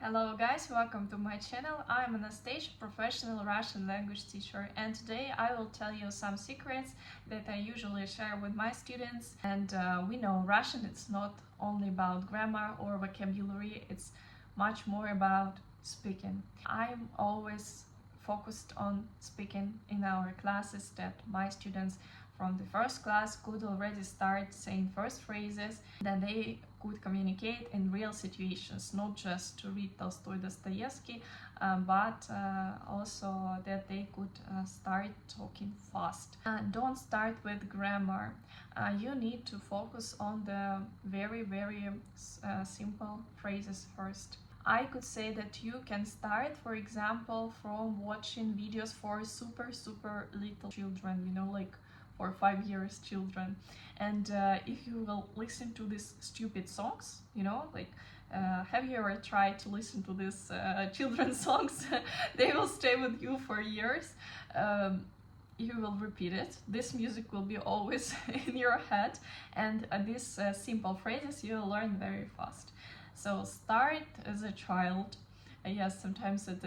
Hello guys, welcome to my channel. I'm Anastasia, professional Russian language teacher, and today I will tell you some secrets that I usually share with my students. And we know Russian, it's not only about grammar or vocabulary, it's much more about speaking. I'm always focused on speaking in our classes, that my students from the first class could already start saying first phrases, then they could communicate in real situations, not just to read Tolstoy, Dostoevsky, but also that they could start talking fast. Don't start with grammar. You need to focus on the very simple phrases first. I could say that you can start, for example, from watching videos for super little children, you know, like 4 or 5 years children. And if you will listen to these stupid songs, you know, like have you ever tried to listen to these children's songs? They will stay with you for years. You will repeat it. This music will be always in your head, and these simple phrases you will learn very fast. So start as a child. Yes, sometimes it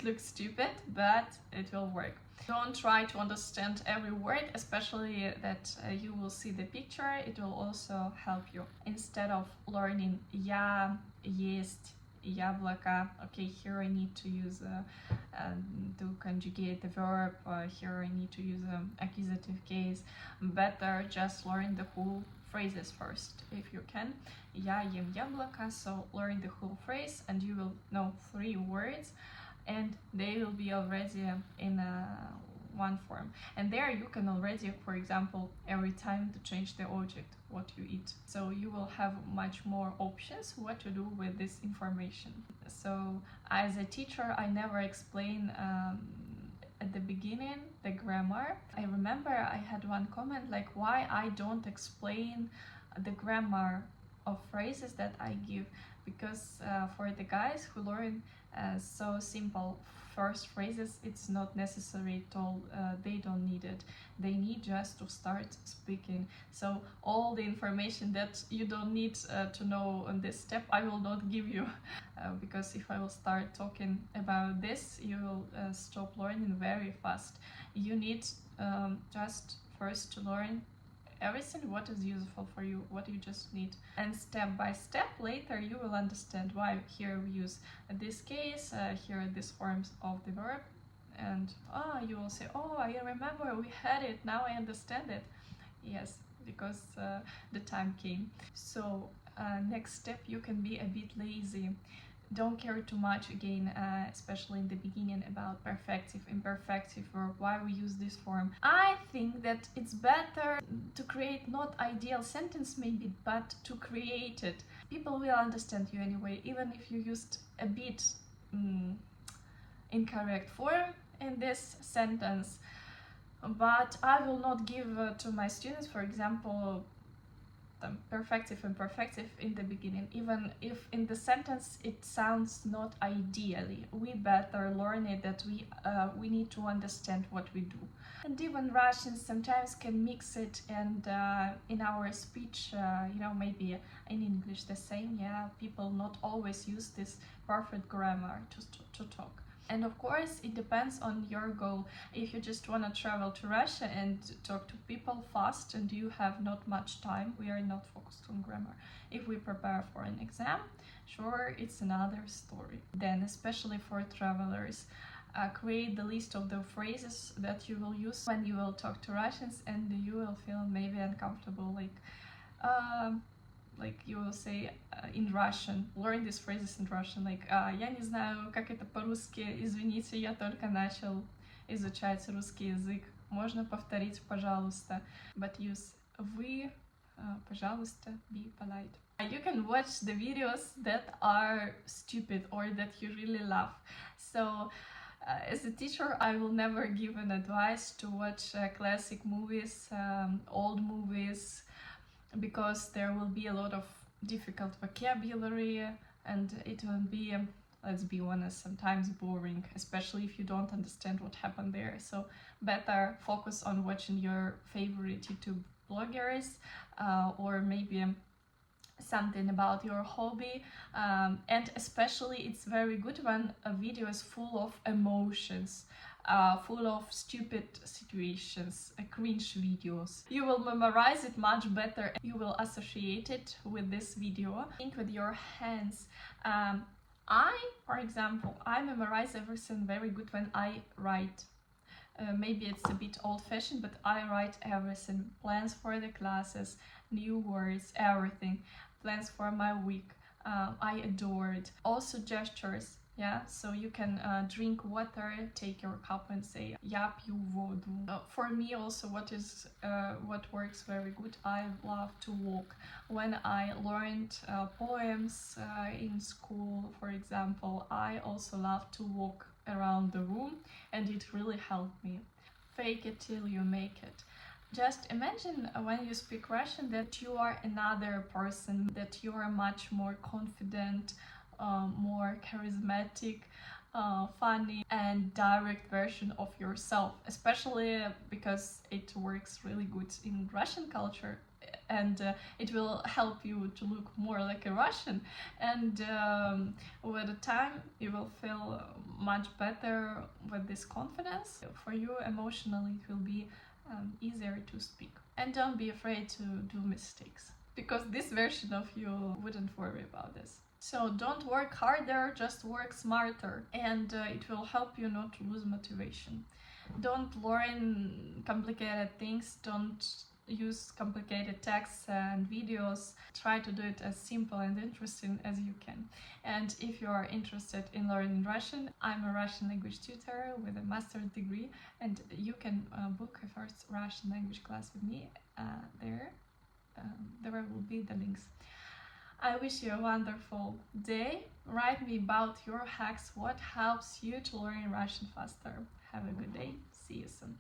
looks stupid, but it will work. Don't try to understand every word, especially that you will see the picture. It will also help you. Instead of learning я, есть, яблоко, okay, here I need to use to conjugate the verb, here I need to use accusative case. Better just learn the whole phrases first, if you can. Я ем яблоко, so learn the whole phrase and you will know 3 words, and they will be already in one form. And there you can already, for example, every time to change the object, what you eat. So you will have much more options what to do with this information. So as a teacher, I never explain at the beginning the grammar. I remember I had one comment like, why I don't explain the grammar of phrases that I give, because for the guys who learn so simple first phrases, it's not necessary at all. They don't need it. They need just to start speaking. So all the information that you don't need to know on this step, I will not give you, because if I will start talking about this, you will stop learning very fast. You need just first to learn everything what is useful for you, what you just need, and step by step later you will understand why here we use this case, here are these forms of the verb, and you will say, oh, I remember we had it, now I understand it. Yes, because the time came. So next step, you can be a bit lazy. Don't care too much again, especially in the beginning, about perfective, imperfective verb, why we use this form. I think that it's better to create not ideal sentence maybe, but to create it. People will understand you anyway, even if you used a bit incorrect form in this sentence. But I will not give to my students, for example, perfective and imperfective in the beginning, even if in the sentence it sounds not ideally. We better learn it that we need to understand what we do. And even Russians sometimes can mix it, and in our speech, you know, maybe in English the same. Yeah, people not always use this perfect grammar to talk. And of course, it depends on your goal. If you just want to travel to Russia and talk to people fast and you have not much time, we are not focused on grammar. If we prepare for an exam, sure, it's another story. Then, especially for travelers, create the list of the phrases that you will use when you will talk to Russians, and you will feel maybe uncomfortable, like you will say in Russian, learn these phrases in Russian, like я не знаю, как это по-русски, извините, я только начал изучать русский язык, можно повторить, пожалуйста, but use вы, пожалуйста, be polite. You can watch the videos that are stupid or that you really love. So as a teacher, I will never give an advice to watch classic movies, old movies, because there will be a lot of difficult vocabulary and it will be, let's be honest, sometimes boring, especially if you don't understand what happened there. So better focus on watching your favorite YouTube bloggers, or maybe something about your hobby, and especially it's very good when a video is full of emotions, full of stupid situations, cringe videos. You will memorize it much better. You will associate it with this video. Think with your hands. For example, I memorize everything very good when I write. Maybe it's a bit old-fashioned, but I write everything. Plans for the classes, new words, everything. Plans for my week. I adore it. Also gestures. Yeah, so you can drink water, take your cup and say "Я пью воду." For me also, what works very good, I love to walk. When I learned poems in school, for example, I also love to walk around the room, and it really helped me. Fake it till you make it. Just imagine when you speak Russian that you are another person, that you are much more confident, more charismatic, funny and direct version of yourself, especially because it works really good in Russian culture, and it will help you to look more like a Russian, and with the time you will feel much better with this confidence. For you emotionally it will be easier to speak. And don't be afraid to do mistakes, because this version of you wouldn't worry about this. So don't work harder, just work smarter, and it will help you not to lose motivation. Don't learn complicated things, don't use complicated texts and videos. Try to do it as simple and interesting as you can. And if you are interested in learning Russian, I'm a Russian language tutor with a master's degree, and you can book a first Russian language class with me. There will be the links. I wish you a wonderful day. Write me about your hacks, what helps you to learn Russian faster. Have a good day. See you soon.